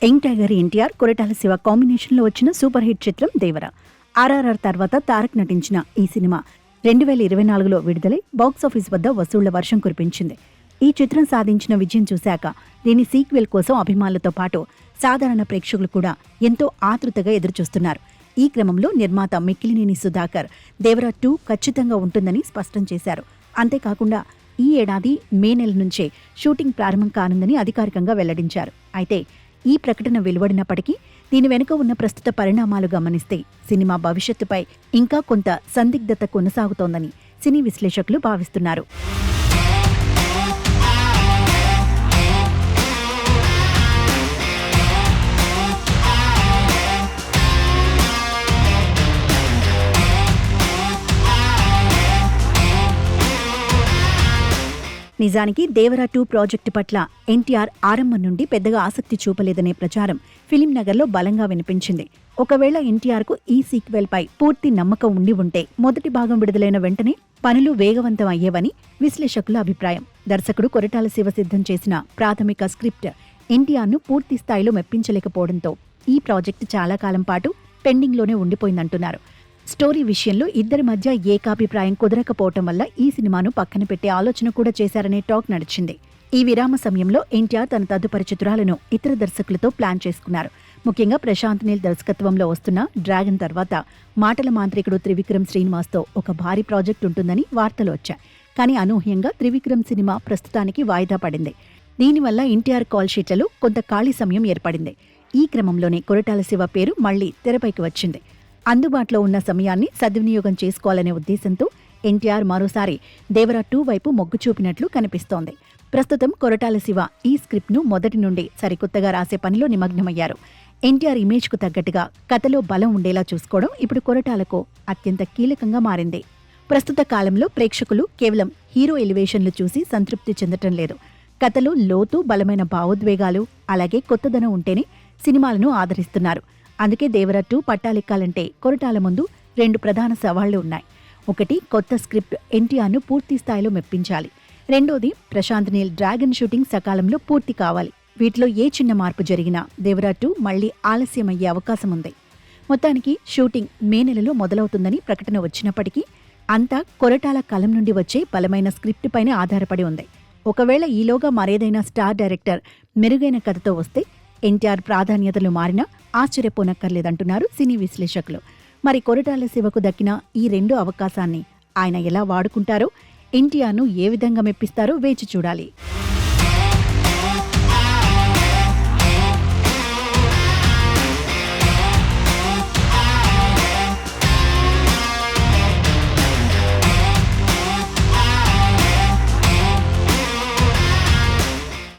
Young tiger NTR, Koratala Shiva కాంబినేషన్లో వచ్చిన super hit చిత్రం దేవర. ఆర్ఆర్ఆర్ తర్వాత తారక్ నటించిన ఈ సినిమా 2024లో విడుదలై బాక్సాఫీస్ వద్ద వసూళ్ల వర్షం కురిపించింది. ఈ చిత్రం సాధించిన విజయం చూశాక దీని సీక్వెల్ కోసం అభిమానులతో పాటు సాధారణ ప్రేక్షకులు కూడా ఎంతో ఆతృతగా ఎదురుచూస్తున్నారు. ఈ క్రమంలో నిర్మాత మిక్కిలినేని సుధాకర్ దేవర 2 ఖచ్చితంగా ఉంటుందని స్పష్టం చేశారు. అంతేకాకుండా ఈ ఏడాది మే నెల నుంచే షూటింగ్ ప్రారంభం కానుందని అధికారికంగా వెల్లడించారు. అయితే ఈ ప్రకటన వెలువడినప్పటికీ దీని వెనుక ఉన్న ప్రస్తుత పరిణామాలు గమనిస్తే సినిమా భవిష్యత్తుపై ఇంకా కొంత సందిగ్ధత కొనసాగుతోందని సినీ విశ్లేషకులు భావిస్తున్నారు. నిజానికి దేవర 2 ప్రాజెక్టు పట్ల ఎన్టీఆర్ ఆరంభం నుండి పెద్దగా ఆసక్తి చూపలేదనే ప్రచారం ఫిలిం నగర్లో బలంగా వినిపించింది. ఒకవేళ ఎన్టీఆర్కు ఈ సీక్వెల్పై పూర్తి నమ్మకం ఉండి ఉంటే మొదటి భాగం విడుదలైన వెంటనే పనులు వేగవంతం అయ్యేవని విశ్లేషకుల అభిప్రాయం. దర్శకుడు కొరటాల శివ సిద్ధం చేసిన ప్రాథమిక స్క్రిప్ట్ ఎన్టీఆర్ను పూర్తి స్థాయిలో మెప్పించలేకపోవడంతో ఈ ప్రాజెక్టు చాలా కాలం పాటు పెండింగ్లోనే ఉండిపోయిందంటున్నారు. స్టోరీ విషయంలో ఇద్దరి మధ్య ఏకాభిప్రాయం కుదరకపోవటం వల్ల ఈ సినిమాను పక్కన పెట్టే ఆలోచన కూడా చేశారనే టాక్ నడిచింది. ఈ విరామ సమయంలో ఎన్టీఆర్ తన తదుపరి చిత్రాలను ఇతర దర్శకులతో ప్లాన్ చేసుకున్నారు. ముఖ్యంగా ప్రశాంత్ నీల్ దర్శకత్వంలో వస్తున్న డ్రాగన్ తర్వాత మాటల మాంత్రికుడు త్రివిక్రమ్ శ్రీనివాస్తో ఒక భారీ ప్రాజెక్ట్ ఉంటుందని వార్తలు వచ్చాయి. కానీ అనూహ్యంగా త్రివిక్రమ్ సినిమా ప్రస్తుతానికి వాయిదా పడింది. దీనివల్ల ఎన్టీఆర్ కాల్ షీట్లలో కొంత ఖాళీ సమయం ఏర్పడింది. ఈ క్రమంలోనే కొరటాల శివ పేరు మళ్లీ తెరపైకి వచ్చింది. అందుబాటులో ఉన్న సమయాన్ని సద్వినియోగం చేసుకోవాలనే ఉద్దేశంతో ఎన్టీఆర్ మరోసారి దేవర 2 వైపు మొగ్గు చూపినట్లు కనిపిస్తోంది. ప్రస్తుతం కొరటాల శివ ఈ స్క్రిప్ట్ను మొదటి నుండి సరికొత్తగా రాసే పనిలో నిమగ్నమయ్యారు. ఎన్టీఆర్ ఇమేజ్కు తగ్గట్టుగా కథలో బలం ఉండేలా చూసుకోవడం ఇప్పుడు కొరటాలకు అత్యంత కీలకంగా మారింది. ప్రస్తుత కాలంలో ప్రేక్షకులు కేవలం హీరో ఎలివేషన్లు చూసి సంతృప్తి చెందటం లేదు. కథలో లోతు, బలమైన భావోద్వేగాలు, అలాగే కొత్తదనం ఉంటేనే సినిమాలను ఆదరిస్తున్నారు. అందుకే దేవర 2 పట్టాలెక్కాలంటే కొరటాల ముందు 2 ప్రధాన సవాళ్లు ఉన్నాయి. ఒకటి, కొత్త స్క్రిప్ట్ ఎన్టీఆర్ను పూర్తి స్థాయిలో మెప్పించాలి. రెండోది, ప్రశాంత్ నీల్ డ్రాగన్ షూటింగ్ సకాలంలో పూర్తి కావాలి. వీటిలో ఏ చిన్న మార్పు జరిగినా దేవర 2 మళ్లీ ఆలస్యమయ్యే అవకాశం ఉంది. మొత్తానికి షూటింగ్ మే నెలలో మొదలవుతుందని ప్రకటన వచ్చినప్పటికీ అంతా కొరటాల కలం నుండి వచ్చే బలమైన స్క్రిప్ట్ పైన ఆధారపడి ఉంది. ఒకవేళ ఈలోగా మరేదైనా స్టార్ డైరెక్టర్ మెరుగైన కథతో వస్తే ఎన్టీఆర్ ప్రాధాన్యతలు మారినా ఆశ్చర్యపోనక్కర్లేదంటున్నారు సినీ విశ్లేషకులు. మరి కొరటాల శివకు దక్కిన ఈ 2 అవకాశాన్ని ఆయన ఎలా వాడుకుంటారో, ఎన్టీఆర్ను ఏ విధంగా మెప్పిస్తారో వేచి చూడాలి.